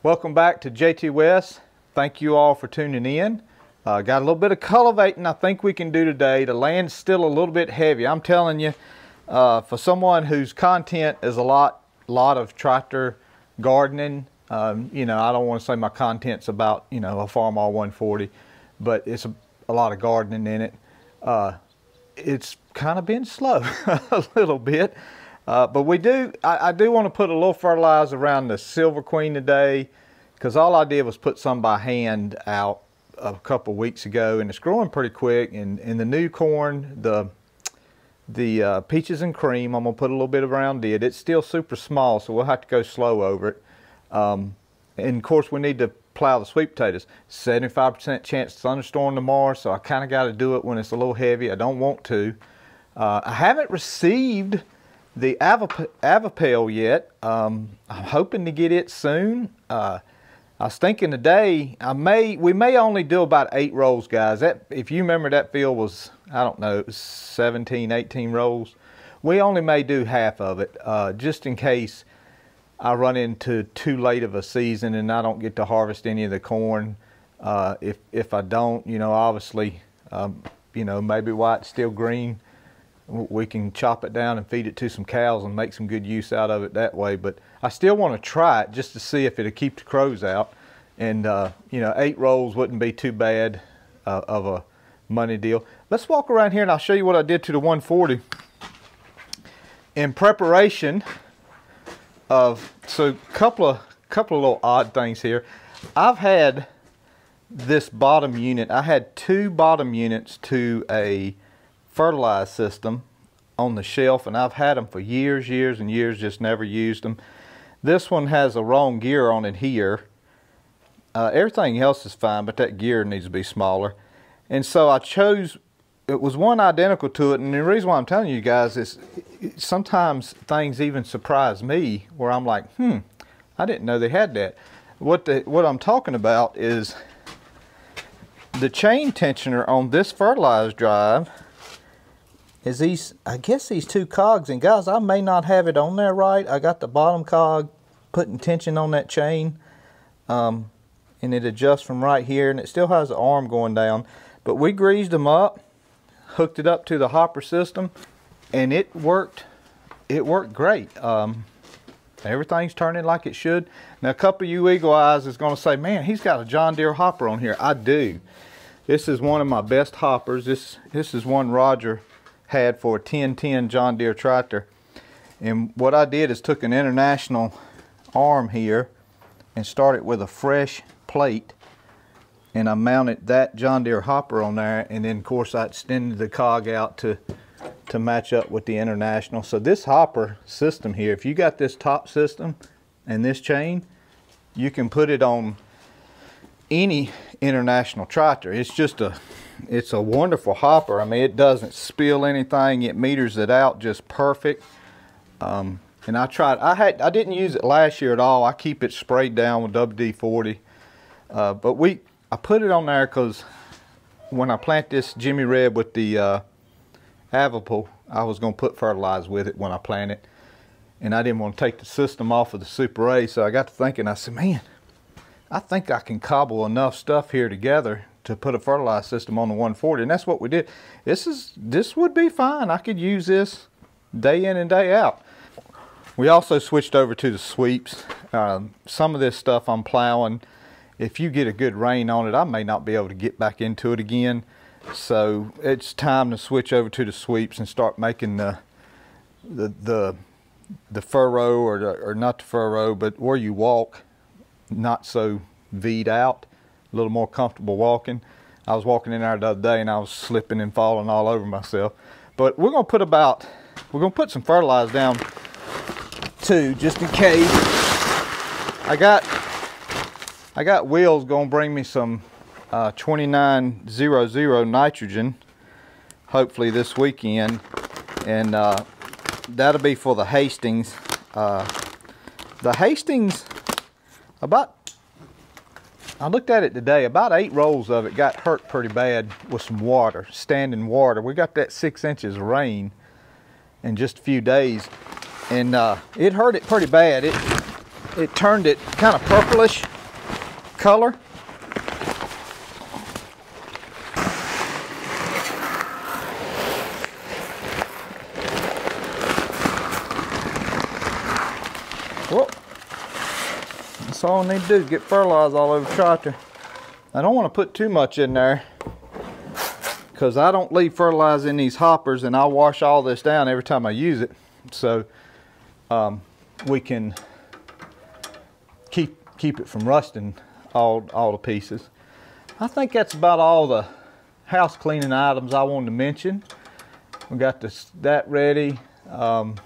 Welcome back to Jtwes. Thank you all for tuning in. Got a little bit of cultivating I think we can do today. The land's still a little bit heavy. I'm telling you, for someone whose content is a lot of tractor gardening, you know, I don't want to say my content's about, you know, a Farm R140, but it's a lot of gardening in it. It's kind of been slow a little bit. But I do want to put a little fertilizer around the Silver Queen today, because all I did was put some by hand out a couple weeks ago, and it's growing pretty quick. And the new corn, the peaches and cream, I'm gonna put a little bit around it. It's still super small, so we'll have to go slow over it. And of course we need to plow the sweet potatoes. 75% chance of thunderstorm tomorrow, so I kind of got to do it when it's a little heavy. I don't want to. I haven't received the Avapel yet. I'm hoping to get it soon. I was thinking today we may only do about 8 rolls, guys. If you remember, that field was, I don't know, it was 17, 18 rolls. We only may do half of it, just in case I run into too late of a season and I don't get to harvest any of the corn. If I don't, you know, obviously, you know, maybe while it's still green, we can chop it down and feed it to some cows and make some good use out of it that way. But I still want to try it just to see if it'll keep the crows out. And you know, 8 rolls wouldn't be too bad of a money deal. Let's walk around here and I'll show you what I did to the 140 in preparation of, so couple of little odd things here. I've had this bottom unit, I had 2 bottom units to a fertilized system on the shelf, and I've had them for years and years, just never used them. This one has a wrong gear on it here. Everything else is fine, but that gear needs to be smaller. And so I chose, it was one identical to it, and the reason why I'm telling you guys is sometimes things even surprise me where I'm like, I didn't know they had that. What I'm talking about is the chain tensioner on this fertilized drive is these, I guess these 2 cogs, and guys, I may not have it on there right. I got the bottom cog putting tension on that chain, and it adjusts from right here, and it still has the arm going down. But we greased them up, hooked it up to the hopper system, and it worked great. Everything's turning like it should. Now, a couple of you eagle eyes is going to say, man, he's got a John Deere hopper on here. I do. This is one of my best hoppers. This is one Roger had for a 1010 John Deere tractor. And what I did is took an international arm here and started with a fresh plate, and I mounted that John Deere hopper on there, and then of course I extended the cog out to match up with the international. So this hopper system here, if you got this top system and this chain, you can put it on any international tractor. It's a wonderful hopper. I mean, it doesn't spill anything. It meters it out just perfect. And I tried. I didn't use it last year at all. I keep it sprayed down with WD-40. But I put it on there because when I plant this Jimmy Red with the Avapel, I was going to put fertilizer with it when I plant it, and I didn't want to take the system off of the Super A. So I got to thinking. I said, man, I think I can cobble enough stuff here together to put a fertilizer system on the 140, and that's what we did. This would be fine. I could use this day in and day out. We also switched over to the sweeps. Some of this stuff I'm plowing, if you get a good rain on it, I may not be able to get back into it again. So it's time to switch over to the sweeps and start making the furrow, or not the furrow, but where you walk not so V'd out, a little more comfortable walking. I was walking in there the other day and I was slipping and falling all over myself. But we're gonna put some fertilizer down too, just in case. I got Will's gonna bring me some 2900 nitrogen, hopefully this weekend, and that'll be for the Hastings. The Hastings, I looked at it today, about 8 rolls of it got hurt pretty bad with some water, standing water. We got that 6 inches of rain in just a few days, and it hurt it pretty bad. It turned it kind of purplish, color. Whoa. That's all I need to do is get fertilizer all over the tractor. I don't want to put too much in there because I don't leave fertilizer in these hoppers, and I'll wash all this down every time I use it. So we can keep it from rusting all the pieces. I think that's about all the house cleaning items I wanted to mention. We got that ready. Got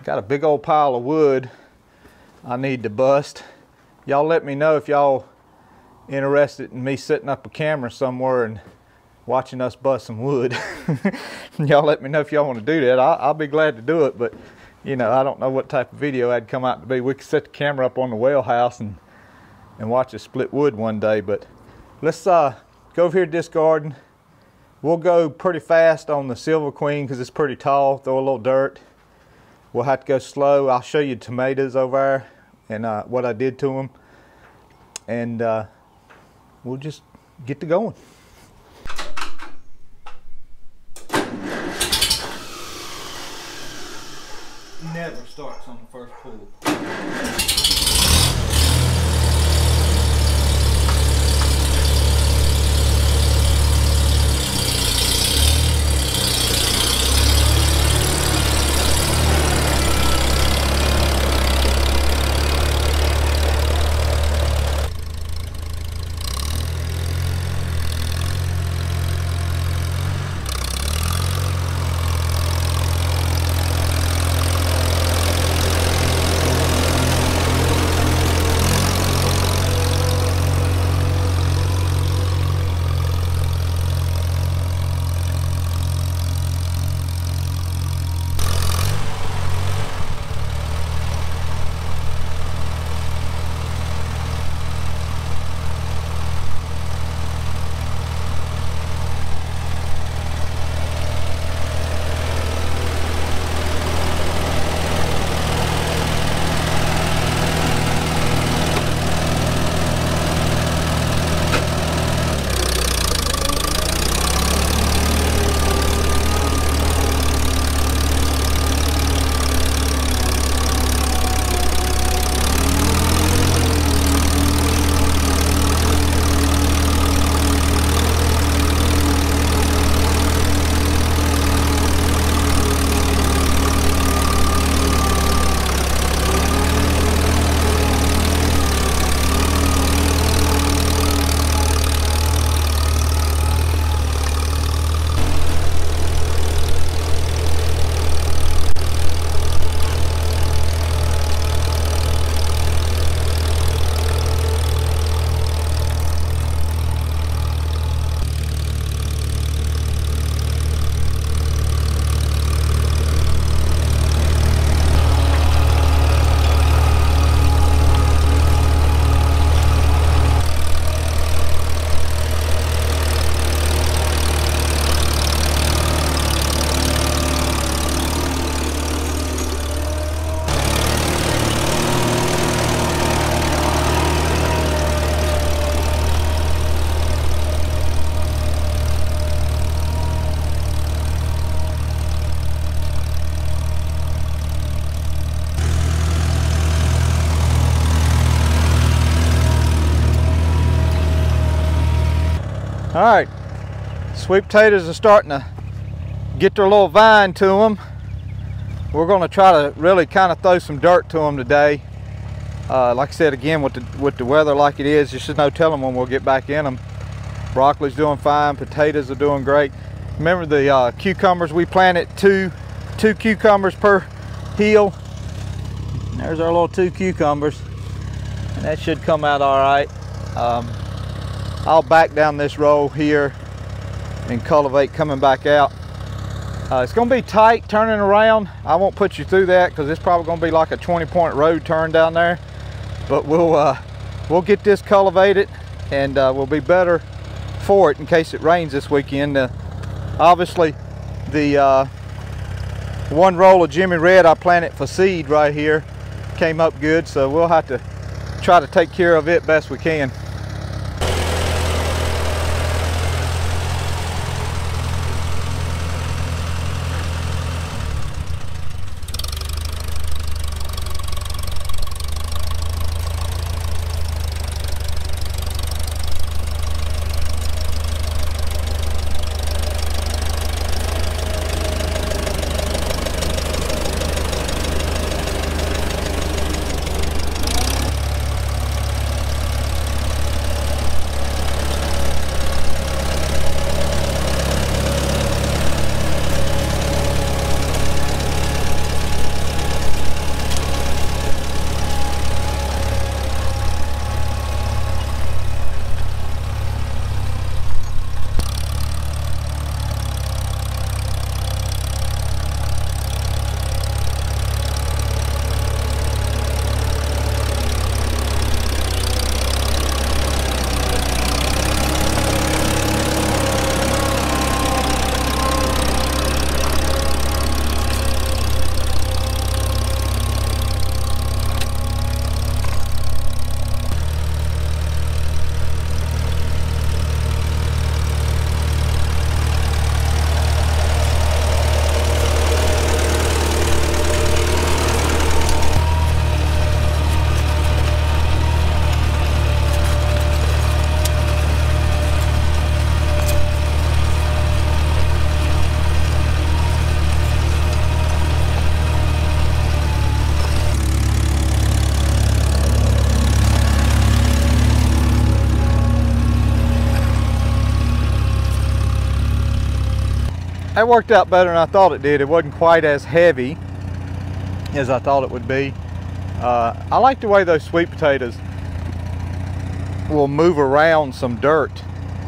a big old pile of wood I need to bust. Y'all let me know if y'all interested in me setting up a camera somewhere and watching us bust some wood. Y'all let me know if y'all want to do that. I'll be glad to do it, but you know, I don't know what type of video that'd come out to be. We could set the camera up on the well house and watch us split wood one day. But let's go over here to this garden. We'll go pretty fast on the Silver Queen because it's pretty tall. Throw a little dirt. We'll have to go slow. I'll show you tomatoes over there and what I did to them. And we'll just get to going. Never starts on the first pull. All right, sweet potatoes are starting to get their little vine to them. We're going to try to really kind of throw some dirt to them today. Like I said, again, with the weather like it is, there's just no telling when we'll get back in them. Broccoli's doing fine, potatoes are doing great. Remember the cucumbers we planted, two cucumbers per hill. And there's our little 2 cucumbers, and that should come out all right. I'll back down this row here and Cultivate coming back out. It's going to be tight turning around. I won't put you through that because it's probably going to be like a 20-point road turn down there. But we'll get this cultivated, and we'll be better for it in case it rains this weekend. Obviously, the 1 roll of Jimmy Red I planted for seed right here came up good, so we'll have to try to take care of it best we can. That worked out better than I thought it did. It wasn't quite as heavy as I thought it would be. I like the way those sweet potatoes will move around some dirt,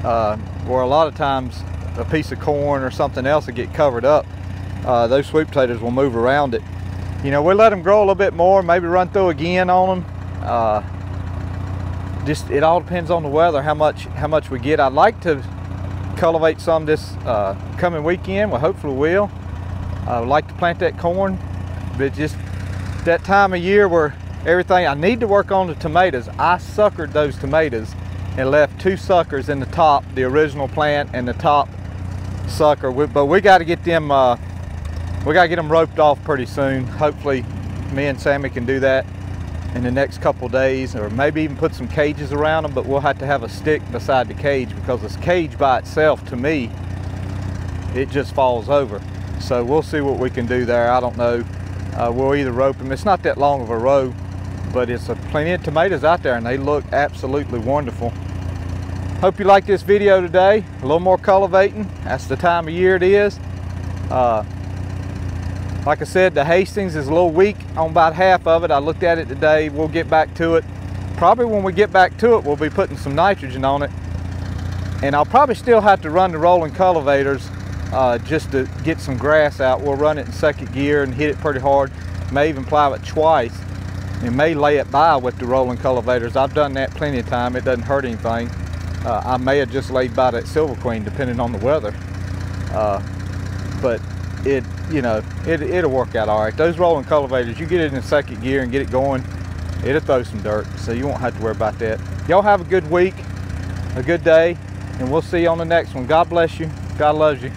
where a lot of times a piece of corn or something else will get covered up. Those sweet potatoes will move around it. You know, we'll let them grow a little bit more, maybe run through again on them. Just, it all depends on the weather, how much we get. I'd like to cultivate some this coming weekend. Well, hopefully will. I would like to plant that corn, but just that time of year where everything, I need to work on the tomatoes. I suckered those tomatoes and left 2 suckers in the top, the original plant and the top sucker. But we got to get them roped off pretty soon. Hopefully me and Sammy can do that in the next couple days, or maybe even put some cages around them, but we'll have to have a stick beside the cage, because this cage by itself, to me, it just falls over. So we'll see what we can do there. I don't know. We'll either rope them. It's not that long of a row, but it's plenty of tomatoes out there and they look absolutely wonderful. Hope you like this video today. A little more cultivating. That's the time of year it is. Like I said, the Hastings is a little weak on about half of it. I looked at it today. We'll get back to it. Probably when we get back to it, we'll be putting some nitrogen on it. And I'll probably still have to run the rolling cultivators just to get some grass out. We'll run it in second gear and hit it pretty hard. May even plow it twice and may lay it by with the rolling cultivators. I've done that plenty of time. It doesn't hurt anything. I may have just laid by that Silver Queen depending on the weather. But it'll work out all right. Those rolling cultivators, you get it in second gear and get it going, it'll throw some dirt, so you won't have to worry about that. Y'all have a good week, a good day, and we'll see you on the next one. God bless you. God loves you.